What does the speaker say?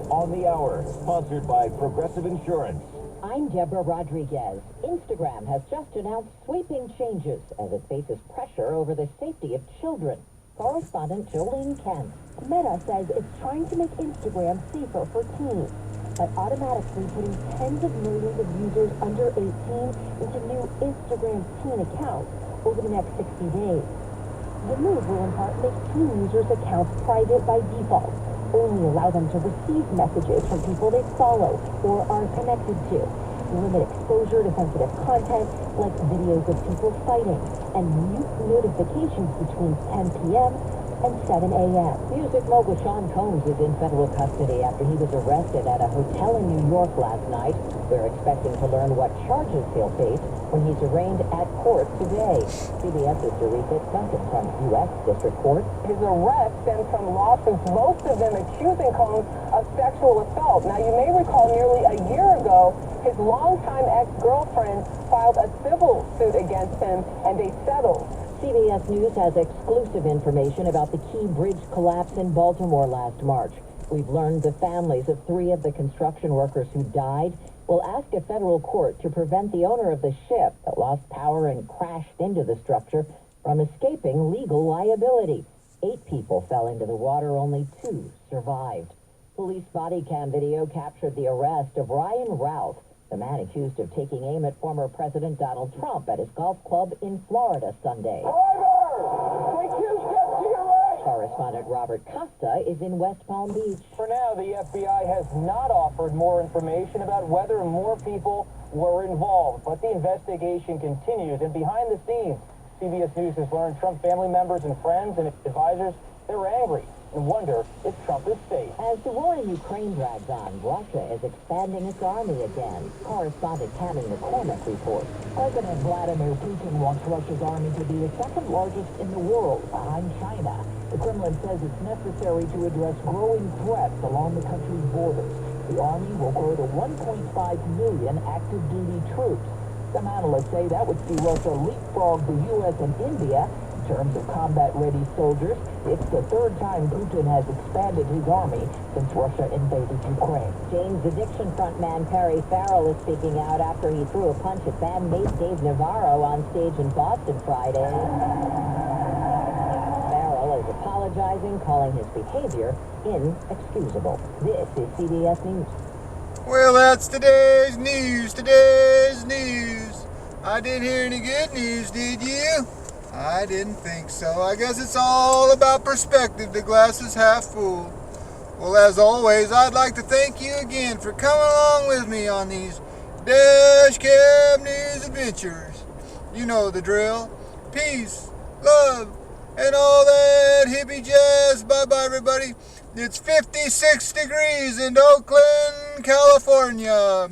on the Hour, sponsored by Progressive Insurance. I'm Deborah Rodriguez. Instagram has just announced sweeping changes as it faces pressure over the safety of children. Correspondent Jolene Kent. Meta says it's trying to make Instagram safer for teens, but automatically putting tens of millions of users under 18 into new Instagram teen accounts over the next 60 days. The move will in part make teen users' accounts private by default, only allow them to receive messages from people they follow or are connected to, limit exposure to sensitive content like videos of people fighting, and mute notifications between 10 p.m. and 7 a.m. Music mogul Sean Combs is in federal custody after he was arrested at a hotel in New York last night. We're expecting to learn what charges he'll face when he's arraigned at court today. CBS's Dorita Duncan from U.S. District Court. His arrest stems from lawsuits, most of them accusing Combs of sexual assault. Now, you may recall nearly a year ago, his longtime ex-girlfriend filed a civil suit against him, and they settled. CBS News has exclusive information about the Key Bridge collapse in Baltimore last March. We've learned the families of 3 of the construction workers who died will ask a federal court to prevent the owner of the ship that lost power and crashed into the structure from escaping legal liability. 8 people fell into the water, only 2 survived. Police body cam video captured the arrest of Ryan Routh, the man accused of taking aim at former President Donald Trump at his golf club in Florida Sunday. Correspondent Robert Costa is in West Palm Beach. For now, the FBI has not offered more information about whether more people were involved, but the investigation continues. And behind the scenes, CBS News has learned Trump family members and friends and advisors, they're angry and wonder if Trump is safe. As the war in Ukraine drags on, Russia is expanding its army again. Correspondent Tammy McCormick reports. President Vladimir Putin wants Russia's army to be the second largest in the world, behind China. The Kremlin says it's necessary to address growing threats along the country's borders. The army will grow to 1.5 million active duty troops. Some analysts say that would see Russia leapfrog the U.S. and India in terms of combat-ready soldiers. It's the 3rd time Putin has expanded his army since Russia invaded Ukraine. James Addiction frontman Perry Farrell is speaking out after he threw a punch at bandmate Dave Navarro on stage in Boston Friday. Farrell is apologizing, calling his behavior inexcusable. This is CBS News. Well, that's today's news. I didn't hear any good news, did you? I didn't think so. I guess it's all about perspective. The glass is half full. Well, as always, I'd like to thank you again for coming along with me on these Dash Cab News adventures. You know the drill. Peace, love, and all that hippie jazz. Bye-bye, everybody. It's 56 degrees in Oakland, California.